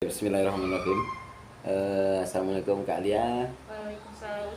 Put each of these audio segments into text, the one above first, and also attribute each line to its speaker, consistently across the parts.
Speaker 1: Bismillahirrahmanirrahim. Assalamualaikum Kak Lia.
Speaker 2: Waalaikumsalam.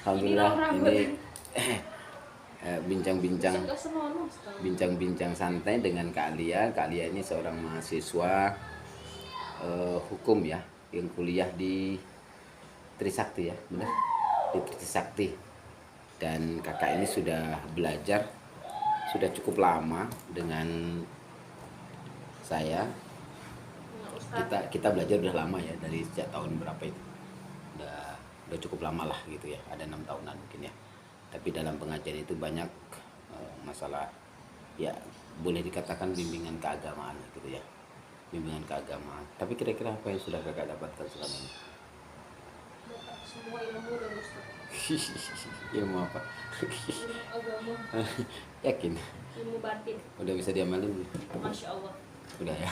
Speaker 1: Alhamdulillah
Speaker 2: Ini
Speaker 1: ini bincang-bincang
Speaker 2: Ustaz senonoh, Ustaz.
Speaker 1: bincang-bincang santai dengan Kak Lia. Kak Lia ini seorang mahasiswa hukum ya, yang kuliah di Trisakti ya, benar? Di Trisakti. Dan kakak ini sudah belajar sudah cukup lama dengan saya.
Speaker 2: Nah, Ustaz.
Speaker 1: Kita belajar udah lama ya, dari sejak tahun berapa itu, udah cukup lama lah gitu ya, ada 6 tahunan mungkin ya. Tapi dalam pengajian itu banyak masalah ya, boleh dikatakan bimbingan keagamaan gitu ya, bimbingan keagamaan. Tapi kira-kira apa yang sudah kakak dapatkan selama ini?
Speaker 2: Dapat semua ilmu dari Ustaz.
Speaker 1: Ilmu apa?
Speaker 2: Ilmu agama,
Speaker 1: Yakin
Speaker 2: ilmu batin.
Speaker 1: udah bisa diamalin?
Speaker 2: Masya Allah.
Speaker 1: Udah ya.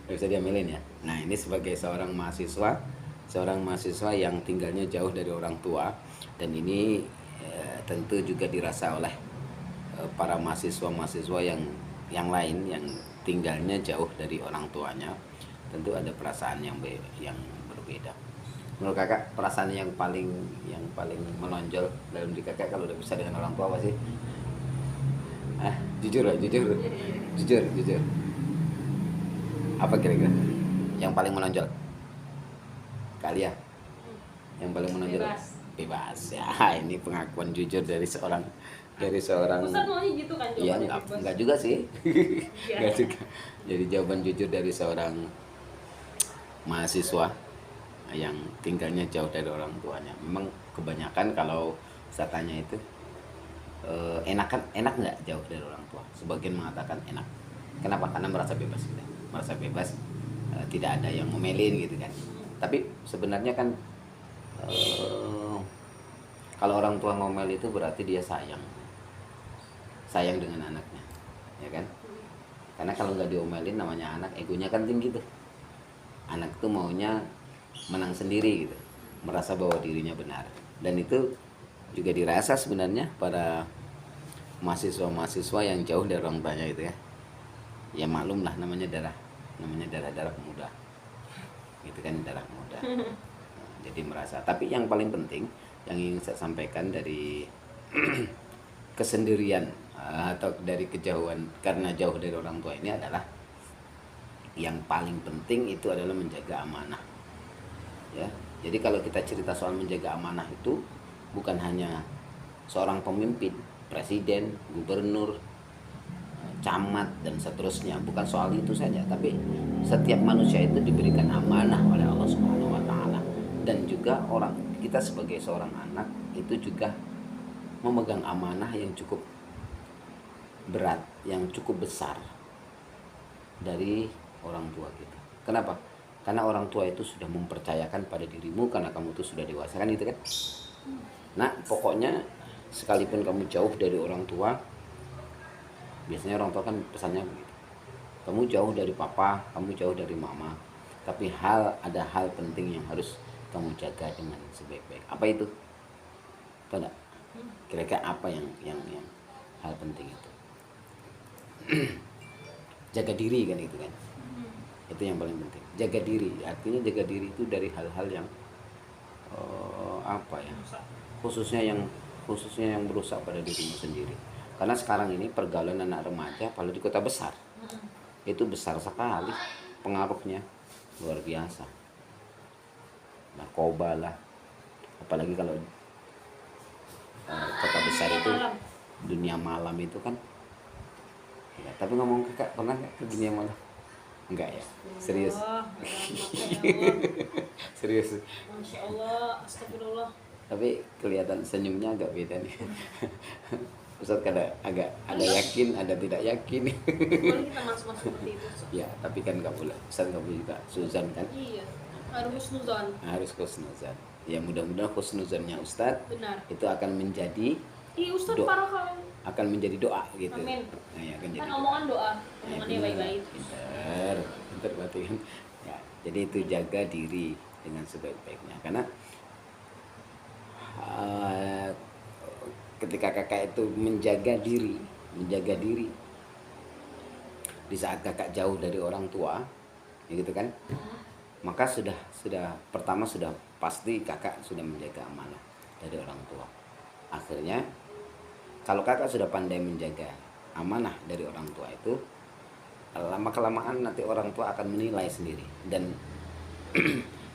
Speaker 1: Udah bisa diamalin ya. Nah, ini sebagai seorang mahasiswa yang tinggalnya jauh dari orang tua, dan ini tentu juga dirasa oleh para mahasiswa yang lain yang tinggalnya jauh dari orang tuanya. Tentu ada perasaan yang berbeda. Menurut kakak, perasaan yang paling menonjol dalam diri kakak kalau udah bisa dengan orang tua apa sih? Jujur lah, jujur. Apa kira-kira yang paling menonjol? Kali ya? Yang paling menonjol? Bebas. Ya, ini pengakuan jujur dari seorang
Speaker 2: Ustaz maunya gitu kan
Speaker 1: Iya,
Speaker 2: jawabannya bebas.
Speaker 1: enggak juga sih.
Speaker 2: Iya.
Speaker 1: Enggak juga. Jadi jawaban jujur dari seorang mahasiswa yang tinggalnya jauh dari orang tuanya. Memang kebanyakan kalau saya tanya itu enak nggak jauh dari orang tua? Sebagian mengatakan enak. Kenapa? Karena merasa bebas gitu. Merasa bebas, tidak ada yang ngomelin gitu kan. Tapi sebenarnya kan kalau orang tua ngomel itu berarti dia sayang dengan anaknya, ya kan? Karena kalau nggak diomelin, namanya anak, egonya kan tinggi tuh. Anak tuh maunya menang sendiri gitu, merasa bahwa dirinya benar. Dan itu juga dirasa sebenarnya pada mahasiswa yang jauh dari orang tuanya itu ya. Ya maklum lah, namanya darah muda. Gitu kan, darah muda. Jadi merasa, tapi yang paling penting yang ingin saya sampaikan dari kesendirian atau dari kejauhan karena jauh dari orang tua ini adalah, yang paling penting itu adalah menjaga amanah. Ya, jadi kalau kita cerita soal menjaga amanah itu bukan hanya seorang pemimpin, presiden, gubernur, camat dan seterusnya, bukan soal itu saja, tapi setiap manusia itu diberikan amanah oleh Allah Subhanahu wa taala. Dan juga kita sebagai seorang anak itu juga memegang amanah yang cukup berat, yang cukup besar dari orang tua kita. Kenapa? Karena orang tua itu sudah mempercayakan pada dirimu karena kamu itu sudah dewasa, kan itu kan. Nah, pokoknya sekalipun kamu jauh dari orang tua, biasanya orang tua kan pesannya begitu. Kamu jauh dari papa, kamu jauh dari mama, tapi ada hal penting yang harus kamu jaga dengan sebaik-baik. Apa itu? Tahu enggak? Kira-kira apa yang hal penting itu? Jaga diri kan itu kan. Itu yang paling penting. Jaga diri, artinya jaga diri itu dari hal-hal yang apa ya? Khususnya yang merusak pada dirimu sendiri. Karena sekarang ini pergaulan anak remaja, apalagi di kota besar, itu besar sekali pengaruhnya, luar biasa. Narkoba lah, apalagi kalau kota besar itu dunia malam itu kan ya. Tapi ngomong kakak, pernah nggak ke dunia malam? Enggak ya? Serius? Serius?
Speaker 2: Masya Allah, astagfirullah.
Speaker 1: Tapi kelihatan senyumnya agak beda nih. Ustaz agak ada yakin, ada tidak yakin.
Speaker 2: Boleh kita masuk seperti itu, Ustaz?
Speaker 1: Ya, tapi kan nggak boleh. Ustaz nggak boleh juga suzan kan?
Speaker 2: Iya, harus husnuzon.
Speaker 1: Harus husnuzan. Ya, mudah-mudahan husnuzannya Ustaz
Speaker 2: Benar.
Speaker 1: itu akan menjadi
Speaker 2: Iya, Ustaz parah kalian.
Speaker 1: akan menjadi doa gitu.
Speaker 2: Amin.
Speaker 1: Nah, ya, akan jadi
Speaker 2: Kan omongan doa,
Speaker 1: Ya,
Speaker 2: omongannya
Speaker 1: benar.
Speaker 2: baik-baik.
Speaker 1: Pinter berarti kan. Ya, jadi itu jaga diri dengan sebaik-baiknya. Karena ketika kakak itu menjaga diri di saat kakak jauh dari orang tua, gitu kan. Maka sudah pertama sudah pasti kakak sudah menjaga amanah dari orang tua. Akhirnya kalau kakak sudah pandai menjaga amanah dari orang tua itu, lama kelamaan nanti orang tua akan menilai sendiri. Dan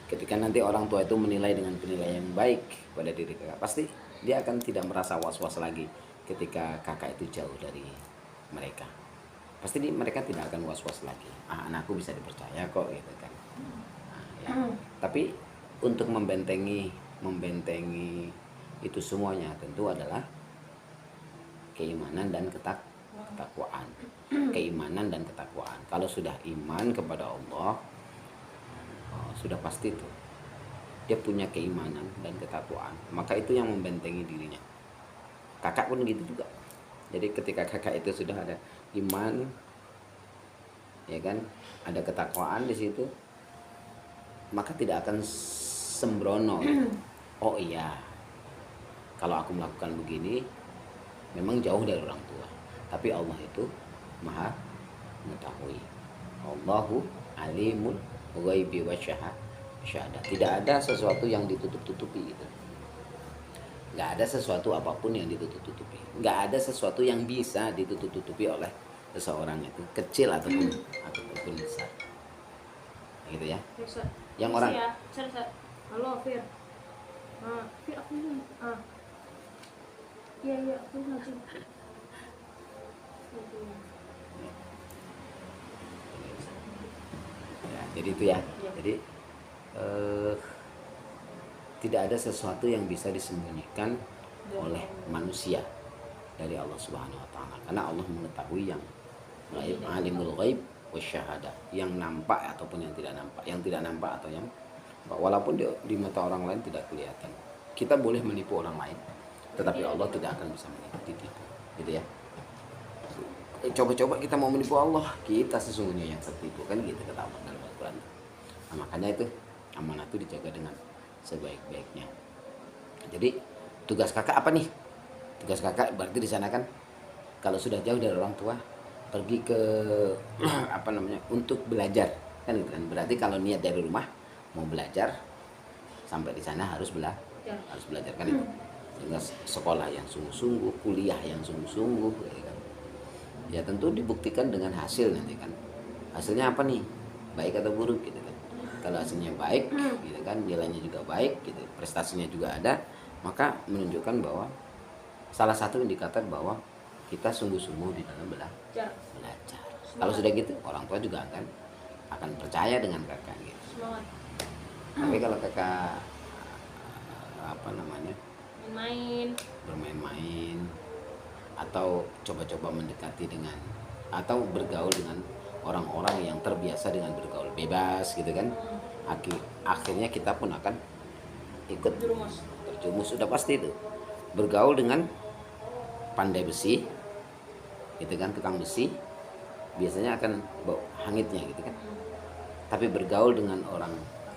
Speaker 1: ketika nanti orang tua itu menilai dengan penilaian yang baik pada diri kakak, pasti dia akan tidak merasa was-was lagi ketika kakak itu jauh dari mereka. Pasti mereka tidak akan was-was lagi. Anakku bisa dipercaya kok gitu kan. Ya. Tapi untuk membentengi itu semuanya tentu adalah keimanan dan ketakwaan. Keimanan dan ketakwaan. Kalau sudah iman kepada Allah, sudah pasti itu dia punya keimanan dan ketakwaan, maka itu yang membentengi dirinya. Kakak pun gitu juga. Jadi ketika kakak itu sudah ada iman, ya kan, ada ketakwaan di situ, maka tidak akan sembrono. Oh iya, kalau aku melakukan begini memang jauh dari orang tua, tapi Allah itu maha mengetahui. Allahu alimul ghaibi wa syahadah. Tidak ada sesuatu yang ditutup-tutupi gitu. Nggak ada sesuatu apapun yang ditutup-tutupi. Nggak ada sesuatu yang bisa ditutup-tutupi oleh seseorang itu, kecil ataupun besar. Gitu ya. Yang orang
Speaker 2: ya. Halo Fir. Fir aku ini. Iya aku ngaji.
Speaker 1: Ya, jadi itu ya. Jadi tidak ada sesuatu yang bisa disembunyikan oleh manusia dari Allah Subhanahu wa taala. Karena Allah mengetahui yang ghaib, alimul ghaib wasyahadah, yang nampak ataupun yang tidak nampak. Yang tidak nampak atau yang walaupun di mata orang lain tidak kelihatan. Kita boleh menipu orang lain, tetapi Allah tidak akan bisa ditipu. Gitu ya. Coba-coba kita mau menipu Allah, kita sesungguhnya yang tertipu, kan gitu kata Allah dalam Al-Qur'an. Nah, makanya itu amanah itu dijaga dengan sebaik-baiknya. Jadi tugas kakak apa nih? Tugas kakak berarti di sana kan kalau sudah jauh dari orang tua, pergi ke untuk belajar, kan gitu kan. Berarti kalau niat dari rumah mau belajar, sampai di sana harus belajar kan itu. Sehingga sekolah yang sungguh-sungguh, kuliah yang sungguh-sungguh, gitu kan. Ya tentu dibuktikan dengan hasil nanti kan. Hasilnya apa nih? Baik atau buruk gitu kan. Kalau hasilnya baik gitu kan, nilainya juga baik gitu, prestasinya juga ada, maka menunjukkan bahwa salah satu indikator bahwa kita sungguh-sungguh di dalam belajar. Kalau sudah gitu, orang tua juga akan percaya dengan kakak gitu. Tapi kalau kakak bermain-main atau coba-coba mendekati dengan atau bergaul dengan orang-orang yang terbiasa dengan bergaul bebas gitu kan, akhirnya kita pun akan ikut terjumus. Sudah pasti itu bergaul dengan pandai besi gitu kan, tukang besi biasanya akan bau hangitnya gitu kan. Tapi bergaul dengan orang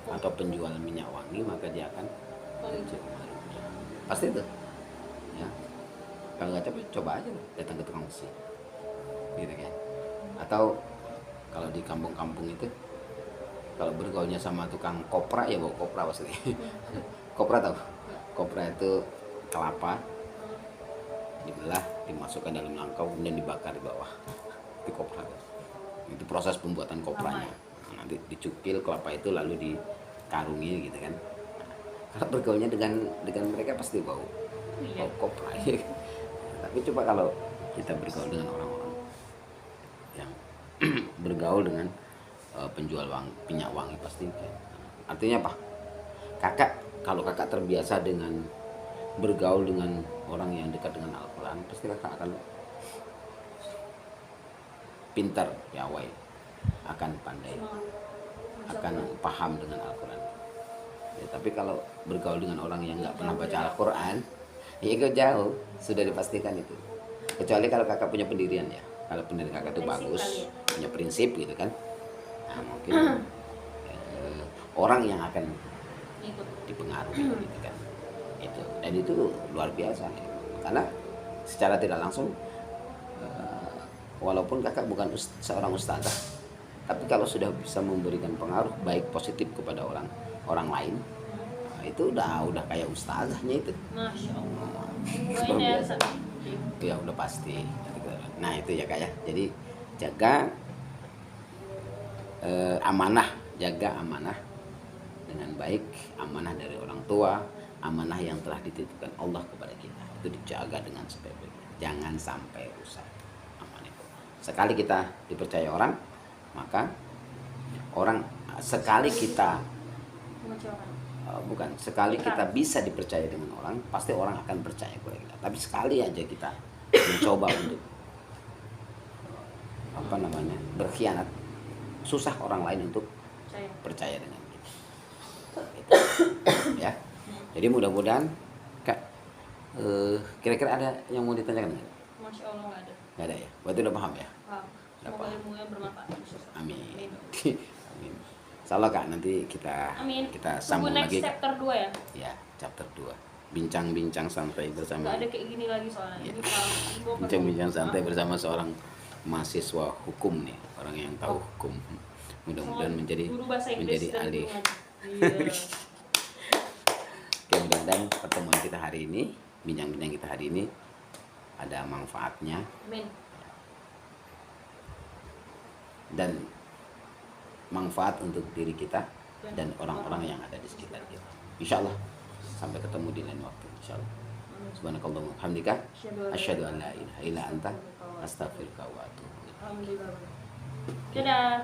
Speaker 1: atau penjual minyak wangi, maka dia akan tercium harumnya. Pasti itu ya. Kalau nggak coba aja datang ke tukang besi gitu kan. Atau kalau di kampung-kampung itu kalau bergaulnya sama tukang kopra, ya bawa kopra pasti. Kopra tahu? Kopra itu kelapa dibelah, dimasukkan dalam langkau, kemudian dibakar di bawah. Itu kopra. Itu proses pembuatan kopranya. Nanti dicukil kelapa itu lalu dikarungi gitu kan. Kalau bergaulnya dengan mereka pasti bau kopra. Tapi coba kalau kita bergaul dengan orang-orang yang bergaul dengan penjual minyak wangi, pasti artinya apa? Kalau kakak terbiasa dengan bergaul dengan orang yang dekat dengan Al-Quran, pasti kakak akan pintar piawai, akan pandai, akan paham dengan Al-Quran ya. Tapi kalau bergaul dengan orang yang nggak pernah baca Al-Quran, ya itu jauh, sudah dipastikan itu. Kecuali kalau kakak punya pendirian ya, kalau pendirian kakak itu bagus, punya prinsip gitu kan, nah mungkin orang yang akan dipengaruhi gitu kan. Itu, dan itu luar biasa ya. Karena secara tidak langsung walaupun kakak bukan seorang ustazah, Tapi kalau sudah bisa memberikan pengaruh baik positif kepada orang lain, nah, itu udah kayak ustazahnya itu.
Speaker 2: Masya Allah.
Speaker 1: Luar
Speaker 2: Doain ya
Speaker 1: biasa.
Speaker 2: Ustaz.
Speaker 1: Itu ya udah pasti. Nah itu ya kak ya. Jadi jaga amanah, jaga amanah dengan baik, amanah dari orang tua, amanah yang telah dititipkan Allah kepada kita. Itu dijaga dengan sebaik-baiknya. Jangan sampai rusak amanah itu. Sekali kita dipercaya orang, maka orang sekali kita
Speaker 2: Mengecewakan.
Speaker 1: bukan sekali kita bisa dipercaya dengan orang, pasti orang akan percaya kepada kita. Tapi sekali aja kita mencoba untuk berkhianat, susah orang lain untuk
Speaker 2: Saya.
Speaker 1: percaya dengan kita. Gitu. Ya. Jadi mudah-mudahan kak, kira-kira ada yang mau ditanyakan nggak?
Speaker 2: Masya Allah nggak ada.
Speaker 1: Nggak ada ya. Berarti udah paham ya.
Speaker 2: Paham.
Speaker 1: Udah
Speaker 2: Semoga
Speaker 1: paham.
Speaker 2: ilmunya bermanfaat. Ustaz.
Speaker 1: Amin. Amin. Insyaallah kak, nanti
Speaker 2: Amin.
Speaker 1: kita
Speaker 2: Tunggu
Speaker 1: sambung
Speaker 2: next
Speaker 1: lagi.
Speaker 2: chapter 2 ya.
Speaker 1: Ya, chapter 2. Bincang-bincang santai bersama.
Speaker 2: Nggak ada kayak gini lagi soalnya.
Speaker 1: Ya.
Speaker 2: Ini paham.
Speaker 1: Bincang-bincang santai bersama seorang mahasiswa hukum nih, orang yang tahu hukum. Mudah-mudahan menjadi
Speaker 2: Guru bahasa Inggris dan
Speaker 1: ahli.
Speaker 2: guru ngaji. Iya.
Speaker 1: Oke, mudah-mudahan pertemuan kita hari ini, bincang-bincang kita hari ini ada manfaatnya
Speaker 2: Amin.
Speaker 1: dan manfaat untuk diri kita dan orang-orang yang ada di sekitar kita. Insyaallah sampai ketemu di lain waktu. Insyaallah. Subhanakallahumma wa bihamdika asyhadu an la ilaha illa anta astaghfiruka wa atubu ilaik.
Speaker 2: Alhamdulillah. Dadah.